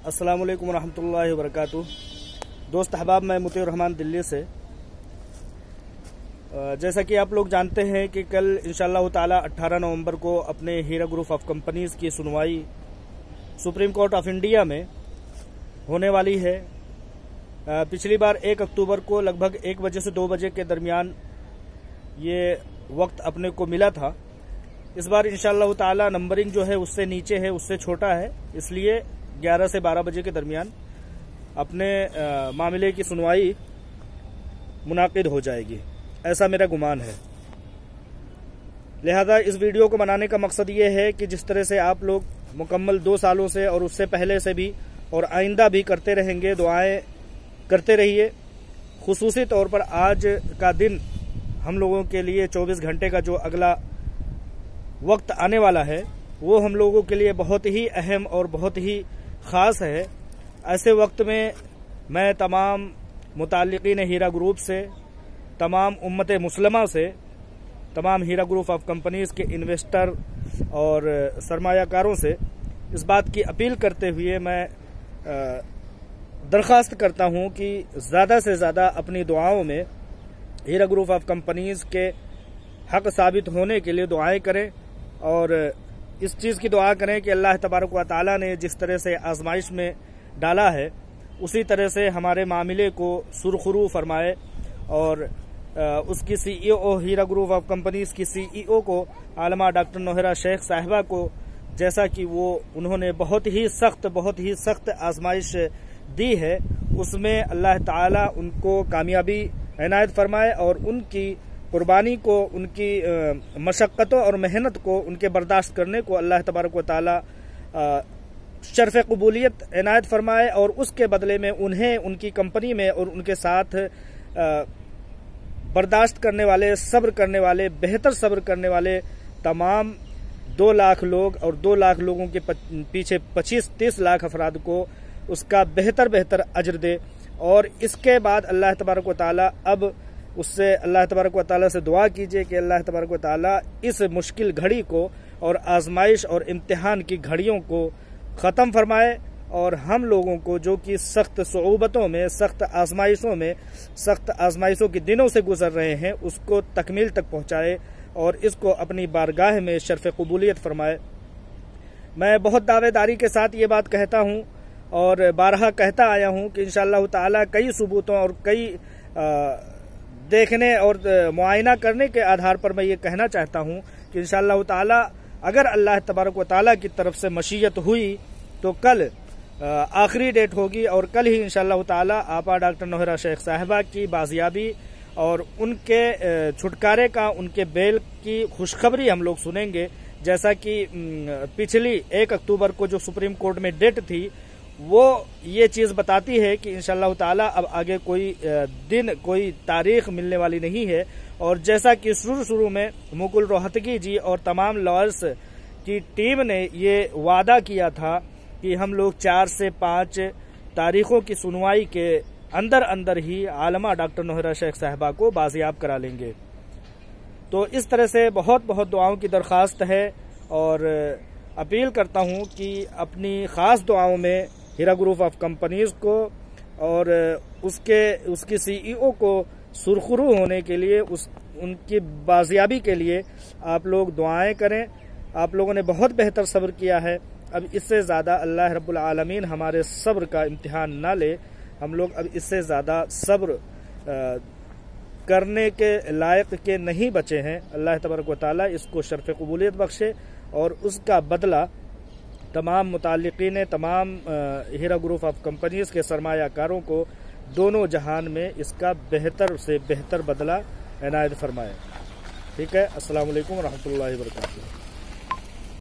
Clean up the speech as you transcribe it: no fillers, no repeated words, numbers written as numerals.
अस्सलाम वालेकुम रहमतुल्लाहि वबरकातुह। दोस्त अहबाब, मैं मुतीउर रहमान दिल्ली से। जैसा कि आप लोग जानते हैं कि कल इंशाअल्लाह ताला 18 नवंबर को अपने हीरा ग्रुप ऑफ कंपनीज़ की सुनवाई सुप्रीम कोर्ट ऑफ इंडिया में होने वाली है। पिछली बार 1 अक्टूबर को लगभग 1 बजे से 2 बजे के दरमियान ये वक्त अपने को मिला था। इस बार इंशाअल्लाह ताला नंबरिंग जो है उससे नीचे है, उससे छोटा है, इसलिए 11 से 12 बजे के दरमियान अपने मामले की सुनवाई मुनाकिद हो जाएगी, ऐसा मेरा गुमान है। लिहाजा इस वीडियो को बनाने का मकसद ये है कि जिस तरह से आप लोग मुकम्मल 2 सालों से और उससे पहले से भी और आइंदा भी करते रहेंगे, दुआएं करते रहिए। खुसूसी तौर पर आज का दिन हम लोगों के लिए 24 घंटे का जो अगला वक्त आने वाला है वो हम लोगों के लिए बहुत ही अहम और बहुत ही ख़ास है। ऐसे वक्त में मैं तमाम मुताल्लिक़ीन हीरा ग्रुप से, तमाम उम्मत मुस्लिमा से, तमाम हीरा ग्रुप ऑफ कंपनीज़ के इन्वेस्टर और सरमायाकारों से इस बात की अपील करते हुए मैं दरख्वास्त करता हूं कि ज़्यादा से ज़्यादा अपनी दुआओं में हीरा ग्रुप ऑफ कंपनीज़ के हक साबित होने के लिए दुआएं करें और इस चीज़ की दुआ करें कि अल्लाह तबारक व तआला ने जिस तरह से आजमाइश में डाला है उसी तरह से हमारे मामले को सुरखरू फरमाए और उसकी CEO Heera group of companies की CEO को आलमा डॉक्टर नोहरा शेख साहिबा को, जैसा कि वो उन्होंने बहुत ही सख्त आजमाइश दी है, उसमें अल्लाह ताला उनको कामयाबी इनायत फरमाए और उनकी कुर्बानी को, उनकी मशक्क़तों और मेहनत को, उनके बर्दाश्त करने को अल्लाह तबारक व तआला शर्फ़ क़बूलियत इनायत फरमाए और उसके बदले में उन्हें उनकी कंपनी में और उनके साथ बर्दाश्त करने वाले, सब्र करने वाले, बेहतर सब्र करने वाले तमाम 2 लाख लोग और 2 लाख लोगों के पीछे 25-30 लाख अफराद को उसका बेहतर अजर दे। और इसके बाद अल्लाह तबारक व तआला अब उससे अल्लाह तबारक व तआला से दुआ कीजिए कि अल्लाह तबारक व तआला इस मुश्किल घड़ी को और आजमाइश और इम्तिहान की घड़ियों को ख़त्म फरमाए और हम लोगों को जो कि सख्त सऊबतों में, सख्त आजमाइशों के दिनों से गुजर रहे हैं उसको तकमील तक पहुँचाए और इसको अपनी बारगाह में शर्फ़ क़बूलियत फरमाए। मैं बहुत दावेदारी के साथ ये बात कहता हूँ और बारहा कहता आया हूँ कि इंशाअल्लाह ताला कई सबूतों और कई देखने और मुआयना करने के आधार पर मैं ये कहना चाहता हूँ कि इंशाअल्लाह ताला अगर अल्लाह तबारक व तआला की तरफ से मशीयत हुई तो कल आखिरी डेट होगी और कल ही इंशाअल्लाह ताला आपा डॉक्टर नोहरा शेख साहिबा की बाजियाबी और उनके छुटकारे का, उनके बेल की खुशखबरी हम लोग सुनेंगे। जैसा कि पिछली 1 अक्टूबर को जो सुप्रीम कोर्ट में डेट थी वो ये चीज़ बताती है कि इंशाअल्लाह ताला अब आगे कोई दिन, कोई तारीख मिलने वाली नहीं है। और जैसा कि शुरू में मुकुल रोहतगी जी और तमाम लॉयर्स की टीम ने ये वादा किया था कि हम लोग 4 से 5 तारीखों की सुनवाई के अंदर ही आलमा डॉक्टर नोहरा शेख साहिबा को बाजियाब करा लेंगे। तो इस तरह से बहुत दुआओं की दरख्वास्त है और अपील करता हूँ कि अपनी ख़ास दुआओं में हीरा ग्रुप ऑफ कंपनीज़ को और उसकी CEO को सुरखरू होने के लिए, उनकी बाजियाबी के लिए आप लोग दुआएं करें। आप लोगों ने बहुत बेहतर सब्र किया है, अब इससे ज़्यादा अल्लाह रब्बुल आलमीन हमारे सब्र का इम्तिहान ना ले। हम लोग अब इससे ज़्यादा सब्र करने के लायक के नहीं बचे हैं। अल्लाह तबारक व तआला इसको शर्फ़ क़बूलियत बख्शे और उसका बदला तमाम मुताल्लिक़ीन, तमाम हीरा ग्रुप ऑफ कंपनीज़ के सरमायाकारों को दोनों जहान में इसका बेहतर से बेहतर बदला इनायत फरमाए। ठीक है। अस्सलाम वालेकुम रहमतुल्लाहि व बरकातुहू।